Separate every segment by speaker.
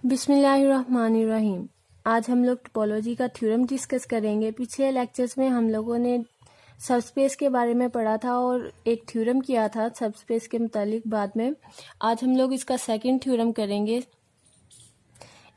Speaker 1: बिस्मिल्लाहिर्रहमानिर्रहीम। आज हम लोग टोपोलॉजी का थ्योरम डिस्कस करेंगे। पिछले लेक्चर्स में हम लोगों ने सबस्पेस के बारे में पढ़ा था और एक थ्योरम किया था सबस्पेस के मुतालिक। बाद में आज हम लोग इसका सेकंड थ्योरम करेंगे।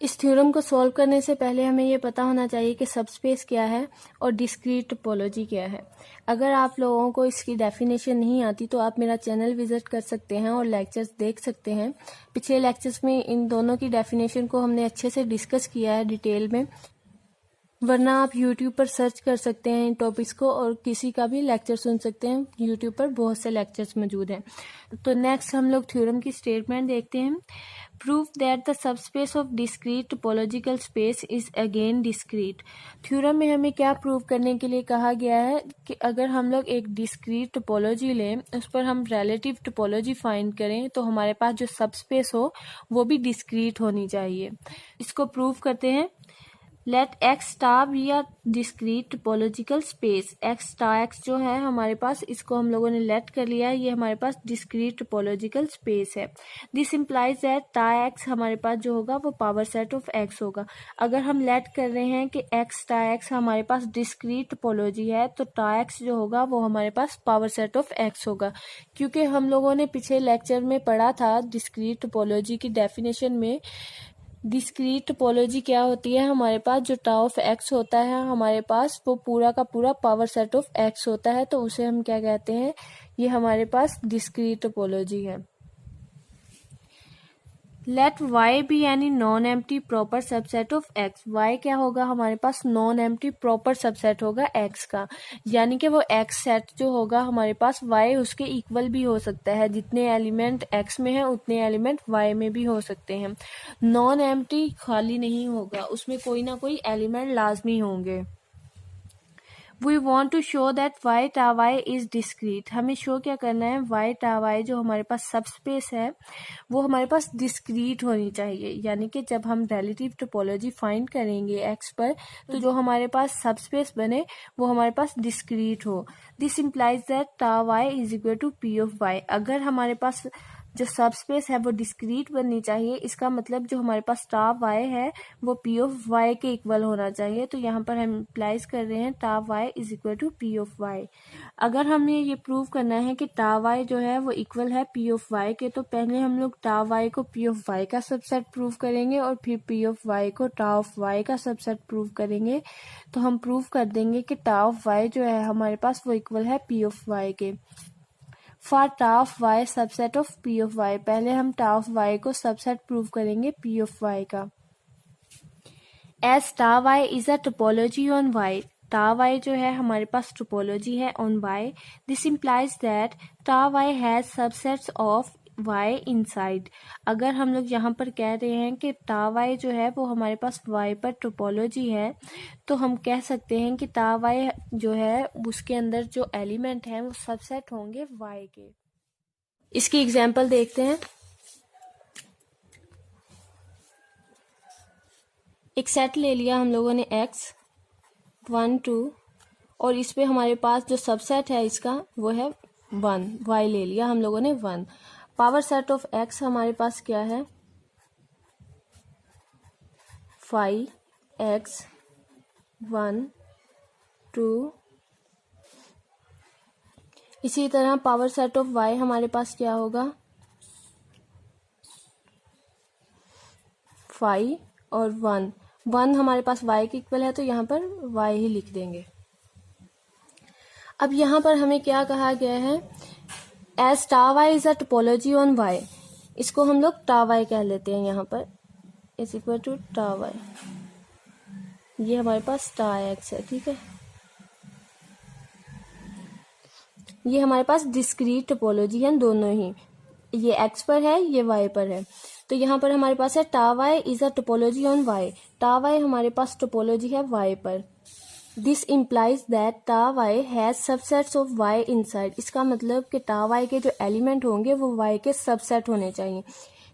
Speaker 1: इस थ्योरम को सॉल्व करने से पहले हमें ये पता होना चाहिए कि सबस्पेस क्या है और डिस्क्रीट टोपोलॉजी क्या है। अगर आप लोगों को इसकी डेफिनेशन नहीं आती तो आप मेरा चैनल विजिट कर सकते हैं और लेक्चर्स देख सकते हैं। पिछले लेक्चर्स में इन दोनों की डेफिनेशन को हमने अच्छे से डिस्कस किया है डिटेल में, वरना आप YouTube पर सर्च कर सकते हैं इन टॉपिक्स को और किसी का भी लेक्चर सुन सकते हैं। YouTube पर बहुत से लेक्चर्स मौजूद हैं। तो नेक्स्ट हम लोग थ्योरम की स्टेटमेंट देखते हैं। Prove that the subspace of discrete topological space is again discrete. Theorem में हमें क्या प्रूव करने के लिए कहा गया है कि अगर हम लोग एक डिस्क्रीट टोपोलॉजी लें, उस पर हम रिलेटिव टोपोलॉजी फाइंड करें, तो हमारे पास जो सबस्पेस हो वो भी डिस्क्रीट होनी चाहिए। इसको प्रूव करते हैं। Let X star be a discrete topological space. X star X जो है हमारे पास, इसको हम लोगों ने लेट कर लिया है, ये हमारे पास डिस्क्रीट टोपोलॉजिकल स्पेस है। दिस इम्प्लाइज दैट टा एक्स हमारे पास जो होगा वो पावर सेट ऑफ एक्स होगा। अगर हम लेट कर रहे हैं कि एक्स टा एक्स हमारे पास डिस्क्रीट टोपोलॉजी है, तो टा एक्स जो होगा वो हमारे पास पावर सेट ऑफ एक्स होगा। क्योंकि हम लोगों ने पिछले लेक्चर में पढ़ा था डिस्क्रीट टोपोलॉजी की डेफिनेशन में, डिस्क्रीट टोपोलॉजी क्या होती है, हमारे पास जो टा ऑफ एक्स होता है हमारे पास वो पूरा का पूरा पावर सेट ऑफ एक्स होता है, तो उसे हम क्या कहते हैं, ये हमारे पास डिस्क्रीट टोपोलॉजी है। Let Y be any non empty proper subset of X. Y क्या होगा, हमारे पास नॉन एम्प्टी प्रॉपर सबसेट होगा एक्स का, यानी कि वो एक्स सेट जो होगा हमारे पास वाई उसके इक्वल भी हो सकता है। जितने एलिमेंट एक्स में है उतने एलिमेंट वाई में भी हो सकते हैं। नॉन एम्प्टी खाली नहीं होगा, उसमें कोई ना कोई एलिमेंट लाजमी होंगे। We want to show that y टा y is discrete। हमें शो क्या करना है, y टा y जो हमारे पास सबस्पेस है वो हमारे पास डिस्क्रीट होनी चाहिए। यानी कि जब हम रिलेटिव टोपोलॉजी फाइंड करेंगे x पर, तो जो हमारे पास सबस्पेस बने वो हमारे पास डिस्क्रीट हो। This implies that tau y is equal to p of y। अगर हमारे पास जो सबस्पेस है वो डिस्क्रीट बननी चाहिए, इसका मतलब जो हमारे पास टा y है वो p ऑफ y के इक्वल होना चाहिए। तो यहाँ पर हम इम्प्लाइज कर रहे हैं tau y is equal to p of y। अगर हमें ये प्रूव करना है कि टा y जो है वो इक्वल है p ऑफ y के, तो पहले हम लोग टा y को p ऑफ y का सबसेट प्रूव करेंगे और फिर p ऑफ y को टा ऑफ y का सबसेट प्रूव करेंगे। तो हम प्रूव कर देंगे कि टा ऑफ y जो है हमारे पास वो इक्वल है p ऑफ y के। फॉर टा of y subset of p of y, पहले हम टा ऑफ y को सबसेट प्रूव करेंगे p ऑफ y का। एज टा y is a topology on y। टा y जो है हमारे पास टोपोलॉजी है on y। This implies that tau y has subsets of y inside. अगर हम लोग यहाँ पर कह रहे हैं कि टा y जो है वो हमारे पास y पर टोपोलॉजी है, तो हम कह सकते हैं कि टा y जो है उसके अंदर जो एलिमेंट हैं वो सबसेट होंगे y के। इसकी एग्जांपल देखते हैं। एक सेट ले लिया हम लोगों ने x 1 2 और इस पे हमारे पास जो सबसेट है इसका वो है 1। y ले लिया हम लोगों ने 1। पावर सेट ऑफ x हमारे पास क्या है, 5x 1 2। इसी तरह पावर सेट ऑफ y हमारे पास क्या होगा, 5 और 1। 1 हमारे पास y के इक्वल है, तो यहाँ पर y ही लिख देंगे। अब यहाँ पर हमें क्या कहा गया है, एज टा y is a topology on y। इसको हम लोग टा y कह लेते हैं यहाँ पर, इज इक्वल टू टा y। ये हमारे पास टा x है, ठीक है। ये हमारे पास डिस्क्रीट टोपोलॉजी है दोनों ही, ये x पर है ये y पर है। तो यहाँ पर हमारे पास है टा y is a topology on y। टा y हमारे पास टोपोलॉजी है y पर। This implies that tau y has subsets of y inside. इसका मतलब कि टा y के जो एलिमेंट होंगे वो y के सबसेट होने चाहिए।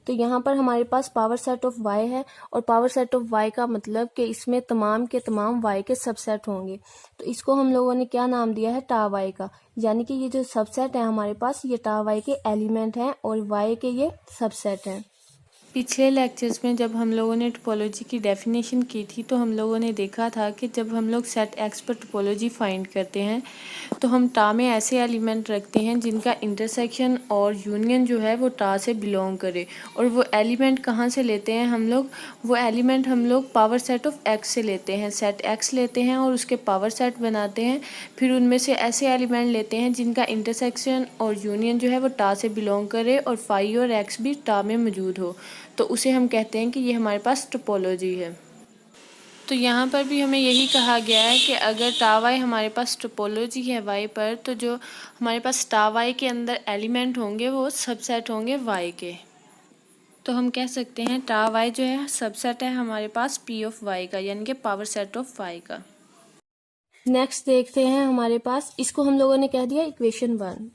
Speaker 1: तो यहाँ पर हमारे पास पावर सेट ऑफ y है और पावर सेट ऑफ y का मतलब कि इसमें तमाम के तमाम y के सबसेट होंगे। तो इसको हम लोगों ने क्या नाम दिया है, टा y का। यानी कि ये जो सबसेट है हमारे पास, ये टा y के एलिमेंट हैं और y के ये सबसेट हैं। पिछले लेक्चर्स में जब हम लोगों ने टोपोलॉजी की डेफिनेशन की थी तो हम लोगों ने देखा था कि जब हम लोग सेट एक्स पर टोपोलॉजी फाइंड करते हैं तो हम टा में ऐसे एलिमेंट रखते हैं जिनका इंटरसेक्शन और यूनियन जो है वो टा से बिलोंग करे। और वो एलिमेंट कहाँ से लेते हैं हम लोग? वो एलिमेंट हम लोग पावर सेट ऑफ एक्स से लेते हैं। सेट एक्स लेते हैं और उसके पावर सेट बनाते हैं, फिर उनमें से ऐसे एलिमेंट लेते हैं जिनका इंटरसेक्शन और यूनियन जो है वो टा से बिलोंग करे और फाई और एक्स भी टा में मौजूद हो, तो उसे हम कहते हैं कि ये हमारे पास टोपोलॉजी है। तो यहाँ पर भी हमें यही कहा गया है कि अगर टा वाई हमारे पास टोपोलॉजी है वाई पर, तो जो हमारे पास टा वाई के अंदर एलिमेंट होंगे वो सबसेट होंगे वाई के। तो हम कह सकते हैं टा वाई जो है सबसेट है हमारे पास पी ऑफ वाई का, यानी कि पावर सेट ऑफ वाई का। नेक्स्ट देखते हैं हमारे पास, इसको हम लोगों ने कह दिया इक्वेशन 1।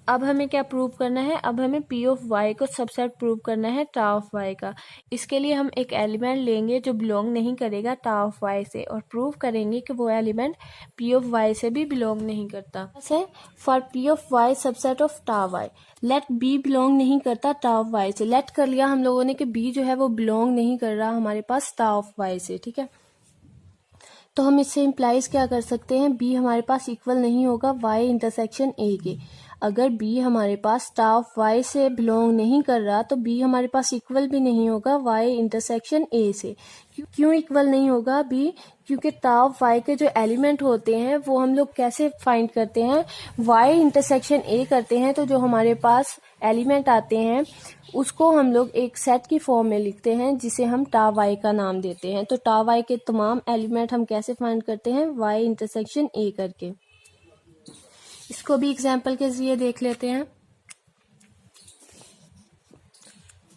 Speaker 1: अब हमें क्या प्रूव करना है? अब हमें पी ऑफ वाई को सबसेट प्रूव करना है टा ऑफ वाई का। इसके लिए हम एक एलिमेंट लेंगे जो बिलोंग नहीं करेगा टा ऑफ वाई से और प्रूव करेंगे कि वो एलिमेंट पी ऑफ वाई से भी बिलोंग नहीं करता। जैसे for P of Y subset of tau Y, let B belong नहीं करता टा ऑफ वाई से। लेट कर लिया हम लोगों ने कि बी जो है वो बिलोंग नहीं कर रहा हमारे पास टा ऑफ वाई से, ठीक है। तो हम इससे इम्प्लाइज क्या कर सकते हैं? बी हमारे पास इक्वल नहीं होगा वाई इंटरसेक्शन ए के। अगर बी हमारे पास टा ऑफ वाई से बिलोंग नहीं कर रहा तो बी हमारे पास इक्वल भी नहीं होगा वाई इंटरसेक्शन ए से। क्यों इक्वल नहीं होगा बी? क्योंकि टा ऑफ वाई के जो एलिमेंट होते हैं वो हम लोग कैसे फाइंड करते हैं? वाई इंटरसेक्शन ए करते हैं, तो जो हमारे पास एलिमेंट आते हैं उसको हम लोग एक सेट की फॉर्म में लिखते हैं जिसे हम टा वाई का नाम देते हैं। तो टा वाई के तमाम एलिमेंट हम कैसे फाइंड करते हैं? वाई इंटरसेक्शन ए करके। इसको भी एग्जाम्पल के जरिए देख लेते हैं।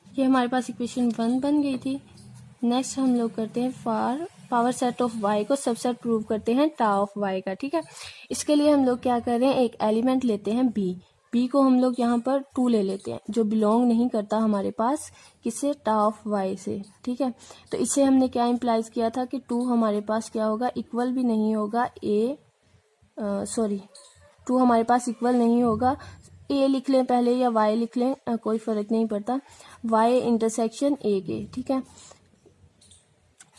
Speaker 1: ये हमारे पास इक्वेशन 1 बन गई थी। नेक्स्ट हम लोग करते हैं for power set of Y को सबसेट प्रूव करते हैं टा ऑफ वाई का, ठीक है। इसके लिए हम लोग क्या कर रहे हैं? एक एलिमेंट लेते हैं बी। बी को हम लोग यहाँ पर 2 ले लेते हैं जो बिलोंग नहीं करता हमारे पास किससे? टा ऑफ वाई से, ठीक है। तो इससे हमने क्या इम्प्लाइज किया था कि 2 हमारे पास क्या होगा? इक्वल भी नहीं होगा सॉरी 2 हमारे पास इक्वल नहीं होगा। ए लिख लें पहले या वाई लिख लें, कोई फर्क नहीं पड़ता। वाई इंटरसेक्शन ए के, ठीक है।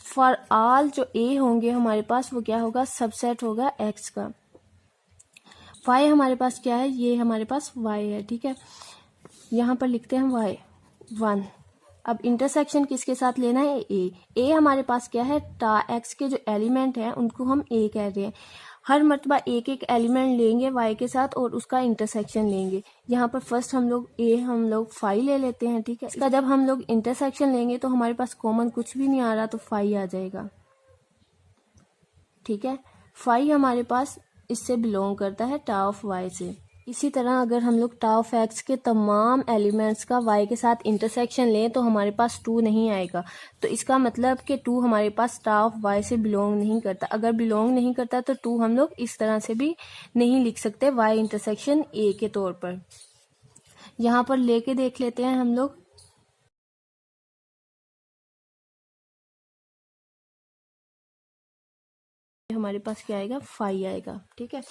Speaker 1: फॉर ऑल जो ए होंगे हमारे पास वो क्या होगा? सबसेट होगा एक्स का। वाई हमारे पास क्या है? ये हमारे पास वाई है, ठीक है। यहाँ पर लिखते हैं वाई 1। अब इंटरसेक्शन किसके साथ लेना है? ए हमारे पास क्या है? टा एक्स के जो एलिमेंट हैं उनको हम ए कह रहे हैं। हर मर्तबा एक एक एलिमेंट लेंगे वाई के साथ और उसका इंटरसेक्शन लेंगे। यहाँ पर फर्स्ट हम लोग फाई ले लेते हैं, ठीक है। इसका जब हम लोग इंटरसेक्शन लेंगे तो हमारे पास कॉमन कुछ भी नहीं आ रहा तो फाई आ जाएगा, ठीक है। फाई हमारे पास इससे बिलोंग करता है टा ऑफ वाई से। इसी तरह अगर हम लोग टा ऑफ एक्स के तमाम एलिमेंट्स का वाई के साथ इंटरसेक्शन लें तो हमारे पास 2 नहीं आएगा। तो इसका मतलब कि 2 हमारे पास टा ऑफ वाई से बिलोंग नहीं करता। अगर बिलोंग नहीं करता तो 2 हम लोग इस तरह से भी नहीं लिख सकते वाई इंटरसेक्शन ए के तौर पर। यहाँ पर लेके देख लेते हैं हम लोग। हमारे पास क्या आएगा? फाई आएगा, ठीक है।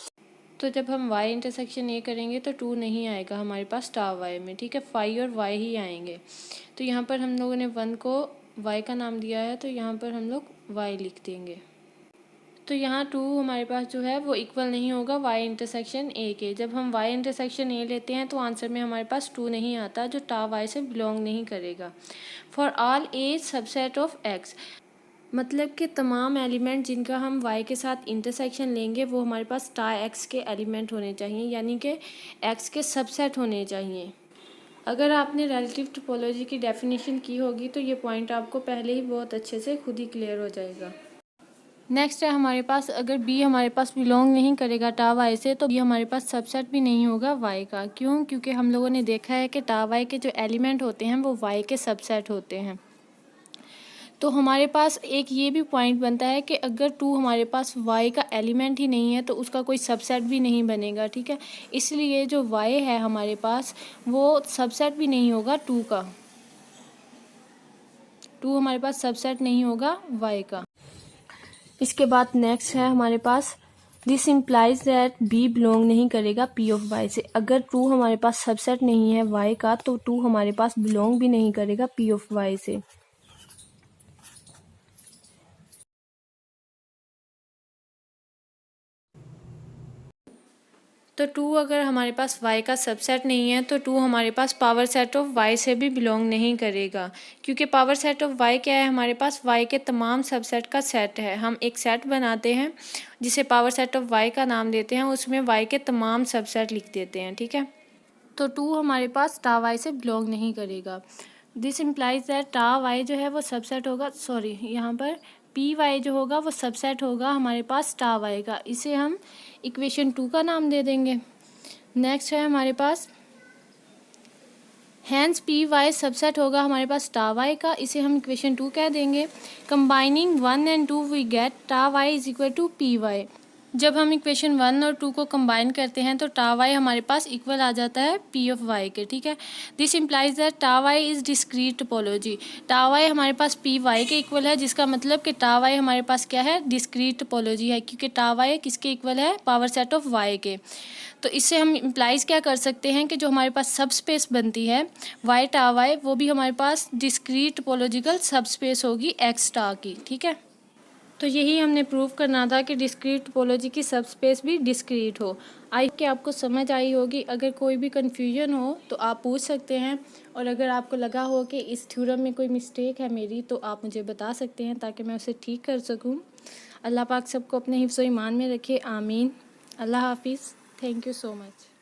Speaker 1: तो जब हम y इंटरसेक्शन ए करेंगे तो 2 नहीं आएगा हमारे पास टा वाई में, ठीक है। फाई और y ही आएंगे। तो यहाँ पर हम लोगों ने 1 को y का नाम दिया है तो यहाँ पर हम लोग y लिख देंगे। तो यहाँ 2 हमारे पास जो है वो इक्वल नहीं होगा y इंटरसेक्शन ए के। जब हम y इंटरसेक्शन ए लेते हैं तो आंसर में हमारे पास 2 नहीं आता जो टा y से बिलोंग नहीं करेगा। For all A subset of x, मतलब कि तमाम एलिमेंट जिनका हम y के साथ इंटरसेक्शन लेंगे वो हमारे पास टा x के एलिमेंट होने चाहिए, यानी कि x के सबसेट होने चाहिए। अगर आपने रिलेटिव टोपोलॉजी की डेफिनेशन की होगी तो ये पॉइंट आपको पहले ही बहुत अच्छे से खुद ही क्लियर हो जाएगा। नेक्स्ट है हमारे पास, अगर b हमारे पास बिलोंग नहीं करेगा टा y से तो b हमारे पास सबसेट भी नहीं होगा y का। क्यों? क्योंकि हम लोगों ने देखा है कि टा y के जो एलिमेंट होते हैं वो y के सबसेट होते हैं। तो हमारे पास एक ये भी पॉइंट बनता है कि अगर 2 हमारे पास y का एलिमेंट ही नहीं है तो उसका कोई सबसेट भी नहीं बनेगा, ठीक है। इसलिए जो y है हमारे पास वो सबसेट भी नहीं होगा 2 का। 2 हमारे पास सबसेट नहीं होगा y का। इसके बाद नेक्स्ट है हमारे पास this implies that B belong नहीं करेगा पी ऑफ वाई से। अगर ट्रू हमारे पास सबसेट नहीं है वाई का तो ट्रू हमारे पास बिलोंग भी नहीं करेगा पी ऑफ वाई से। तो टू अगर हमारे पास y का सबसेट नहीं है तो टू हमारे पास पावर सेट ऑफ y से भी बिलोंग नहीं करेगा, क्योंकि पावर सेट ऑफ y क्या है, हमारे पास y के तमाम सबसेट का सेट है। हम एक सेट बनाते हैं जिसे पावर सेट ऑफ y का नाम देते हैं, उसमें y के तमाम सबसेट लिख देते हैं, ठीक है। तो टू हमारे पास टा y से बिलोंग नहीं करेगा। This implies that tau y जो है वो सबसेट होगा, सॉरी यहाँ पर पी वाई जो होगा वो सबसेट होगा हमारे पास टा वाई का। इसे हम इक्वेशन 2 का नाम दे देंगे। नेक्स्ट है हमारे पास हैंस पी वाई सबसेट होगा हमारे पास टा वाई का, इसे हम इक्वेशन 2 कह देंगे। Combining 1 and 2 we get tau Y is equal to P Y. जब हम इक्वेशन 1 और 2 को कंबाइन करते हैं तो टा वाई हमारे पास इक्वल आ जाता है पी ऑफ वाई के, ठीक है। दिस इम्प्लाइज दैट टा वाई इज डिस्क्रीट टोपोलॉजी। टा वाई हमारे पास पी वाई के इक्वल है, जिसका मतलब कि टा वाई हमारे पास क्या है, डिस्क्रीट टोपोलॉजी है, क्योंकि टा वाई किसके इक्वल है, पावर सेट ऑफ वाई के। तो इससे हम इम्प्लाइज क्या कर सकते हैं कि जो हमारे पास सब स्पेस बनती है वाई टा वाई, वो भी हमारे पास डिस्क्रीट टोपोलॉजिकल सब स्पेस होगी एक्स टा की, ठीक है। तो यही हमने प्रूव करना था कि डिस्क्रीट टोपोलॉजी की सब स्पेस भी डिस्क्रीट हो। आई कि आपको समझ आई होगी। अगर कोई भी कन्फ्यूजन हो तो आप पूछ सकते हैं, और अगर आपको लगा हो कि इस थ्योरम में कोई मिस्टेक है मेरी तो आप मुझे बता सकते हैं ताकि मैं उसे ठीक कर सकूं। अल्लाह पाक सबको अपने हिफ्ज़ व ईमान में रखे, आमीन। अल्लाह हाफिज़। Thank you so much.